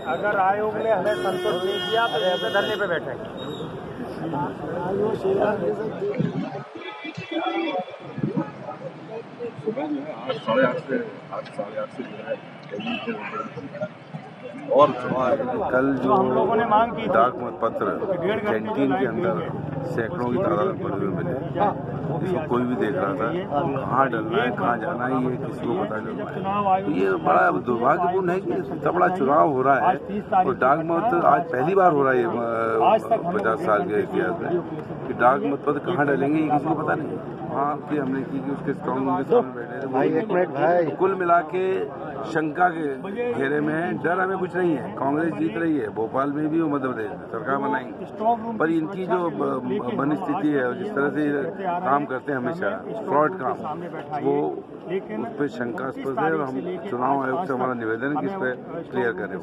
अगर आयोग ने हमें संतुष्ट नहीं किया तो यहाँ पे धरने पे बैठेंगे। सुबह जो है 8-8:30 से जो है और कल जो हम लोगों ने मांग की डाक मतपत्र कैंटीन के अंदर सैकड़ों की तादाद में पड़े हुए मिले, इसको कोई भी देख रहा था कहाँ डलना है कहाँ जाना है ये किसी को पता नहीं। तो ये बड़ा दुर्भाग्यपूर्ण है कि इतना बड़ा चुनाव हो रहा है और डाक मतपत्र आज पहली बार हो रहा है ये 50 साल के इतिहास में कि डाक मतपत्र कहाँ डलेंगे ये किसी को पता नहीं। वहाँ की हमने की कि उसके स्ट्रॉन्ग रूम के सामने बैठे कुल मिला के शंका के घेरे में, डर हमें कुछ नहीं है। कांग्रेस जीत रही है भोपाल में भी और मध्य प्रदेश में, सरकार बनाएंगे, पर इनकी जो बनी स्थिति है और जिस तरह से काम करते हैं हमेशा फ्रॉड काम, वो उस पर शंकास्पद है और हम चुनाव आयोग से हमारा निवेदन है कि इस पर क्लियर करें।